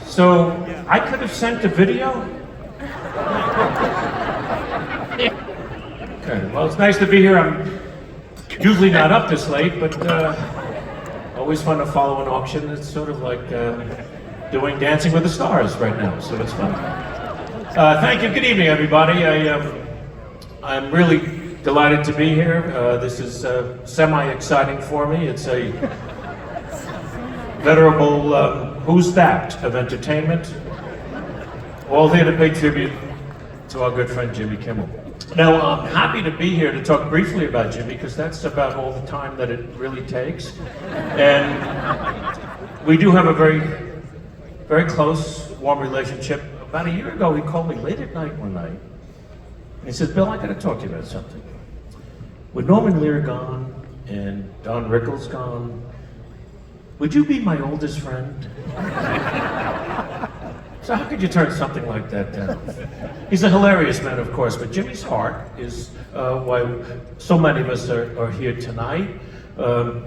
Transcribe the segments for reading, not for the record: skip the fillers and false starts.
So, I could have sent a video? Okay, well, it's nice to be here. I'm usually not up this late, but always fun to follow an auction. It's sort of like doing Dancing with the Stars right now, so it's fun. Thank you. Good evening, everybody. I'm really delighted to be here. This is semi-exciting for me. It's a venerable Who's That of entertainment. All here to pay tribute to our good friend Jimmy Kimmel. Now, I'm happy to be here to talk briefly about Jimmy, because that's about all the time that it really takes. And we do have a very, very close, warm relationship. About a year ago, he called me late at night one night, and he says, "Bill, I gotta talk to you about something. With Norman Lear gone and Don Rickles gone, would you be my oldest friend?" So how could you turn something like that down? He's a hilarious man, of course, but Jimmy's heart is why so many of us are here tonight.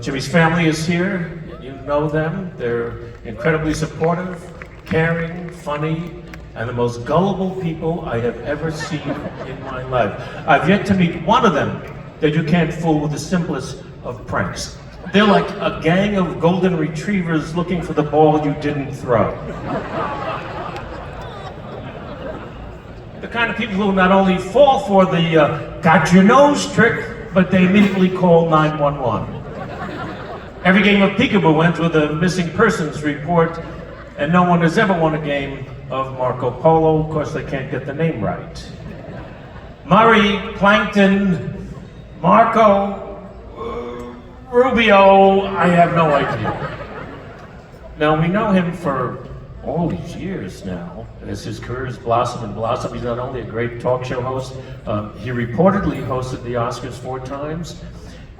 Jimmy's family is here. You know them. They're incredibly supportive, caring, funny, and the most gullible people I have ever seen in my life. I've yet to meet one of them that you can't fool with the simplest of pranks. They're like a gang of golden retrievers looking for the ball you didn't throw. The kind of people who not only fall for the got your nose trick, but they immediately call 911. Every game of peekaboo ends with a missing persons report, and no one has ever won a game of Marco Polo. Of course, they can't get the name right. Murray, Plankton, Marco, Rubio, I have no idea. Now, we know him for all these years now, as his career has blossomed and blossomed. He's not only a great talk show host, he reportedly hosted the Oscars 4 times.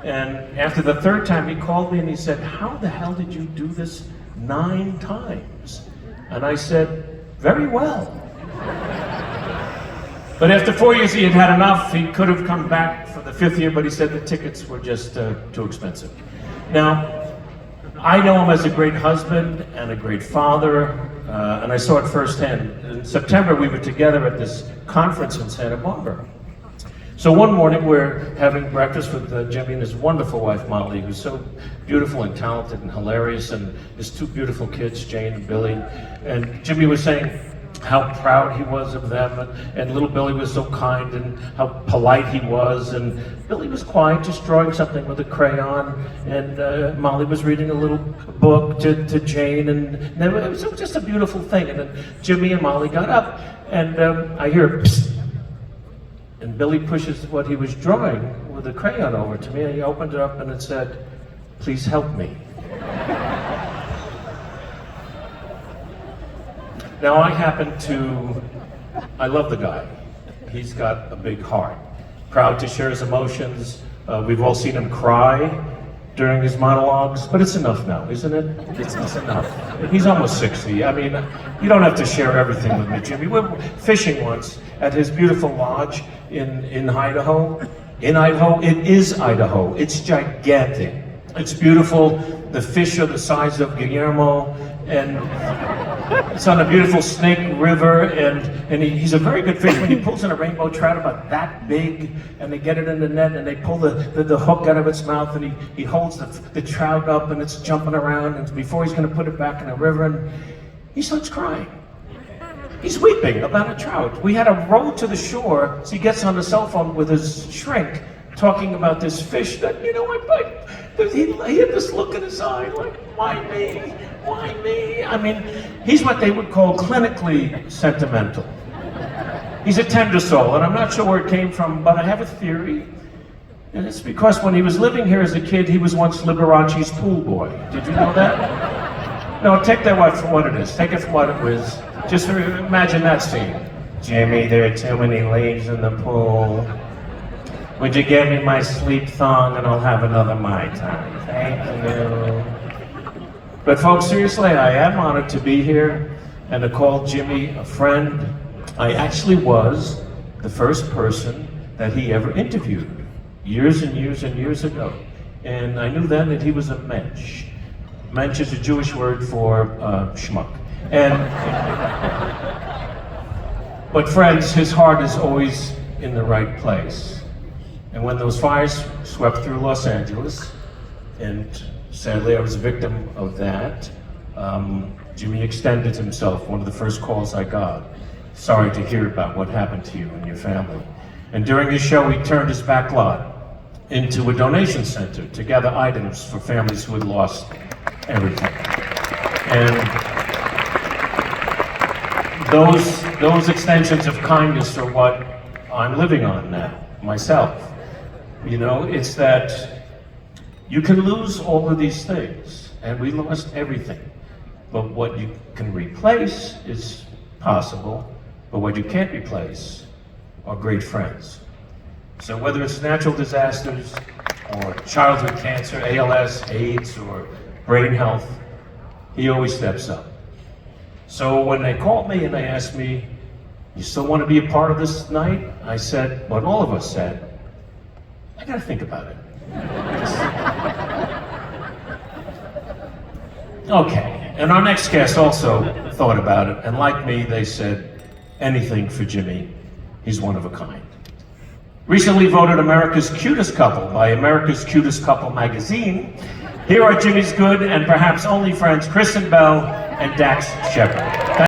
And after the 3rd time, he called me and he said, "How the hell did you do this 9 times? And I said, "Very well." But after 4 years, he had had enough. He could have come back for the 5th year, but he said the tickets were just too expensive. Now, I know him as a great husband and a great father, and I saw it firsthand. In September, we were together at this conference in Santa Barbara. So one morning, we're having breakfast with Jimmy and his wonderful wife, Molly, who's so beautiful and talented and hilarious, and his 2 beautiful kids, Jane and Billy. And Jimmy was saying how proud he was of them, and little Billy was so kind and how polite he was, and Billy was quiet, just drawing something with a crayon, and Molly was reading a little book to Jane, and it was just a beautiful thing. And then Jimmy and Molly got up, and I hear a psst, and Billy pushes what he was drawing with a crayon over to me, and he opened it up and it said, "Please help me." Now, I love the guy. He's got a big heart, proud to share his emotions. We've all seen him cry during his monologues, but it's enough now, isn't it? It's enough. He's almost 60. I mean, you don't have to share everything with me, Jimmy. We were fishing once at his beautiful lodge in Idaho. In Idaho, it is Idaho. It's gigantic. It's beautiful. The fish are the size of Guillermo, and it's on a beautiful Snake River, and he's a very good fish. When he pulls in a rainbow trout about that big, and they get it in the net, and they pull the hook out of its mouth, and he holds the trout up, and it's jumping around, and before he's going to put it back in the river, and he starts crying. He's weeping about a trout. We had to row to the shore, so he gets on the cell phone with his shrink, talking about this fish that, he had this look in his eye, like, why me? Why me? I mean, he's what they would call clinically sentimental. He's a tender soul, and I'm not sure where it came from, but I have a theory. And it's because when he was living here as a kid, he was once Liberace's pool boy. Did you know that? No, take that for what it is. Take it for what it was. Just imagine that scene. "Jimmy, there are too many leaves in the pool. Would you give me my sleep thong and I'll have another Mai Tai? Thank you." But folks, seriously, I am honored to be here and to call Jimmy a friend. I actually was the first person that he ever interviewed years and years and years ago. And I knew then that he was a mensch. Mensch is a Jewish word for schmuck. But friends, his heart is always in the right place. And when those fires swept through Los Angeles, and sadly I was a victim of that, Jimmy extended himself, one of the first calls I got. Sorry to hear about what happened to you and your family. And during his show, he turned his back lot into a donation center to gather items for families who had lost everything. And those extensions of kindness are what I'm living on now, myself. You know, it's that you can lose all of these things, and we lost everything. But what you can replace is possible, but what you can't replace are great friends. So whether it's natural disasters, or childhood cancer, ALS, AIDS, or brain health, he always steps up. So when they called me and they asked me, you still want to be a part of this night? I said, what all of us said, I gotta think about it. Okay, and our next guest also thought about it, and like me, they said, anything for Jimmy, he's one of a kind. Recently voted America's Cutest Couple by America's Cutest Couple magazine, here are Jimmy's good and perhaps only friends Kristen Bell and Dax Shepard.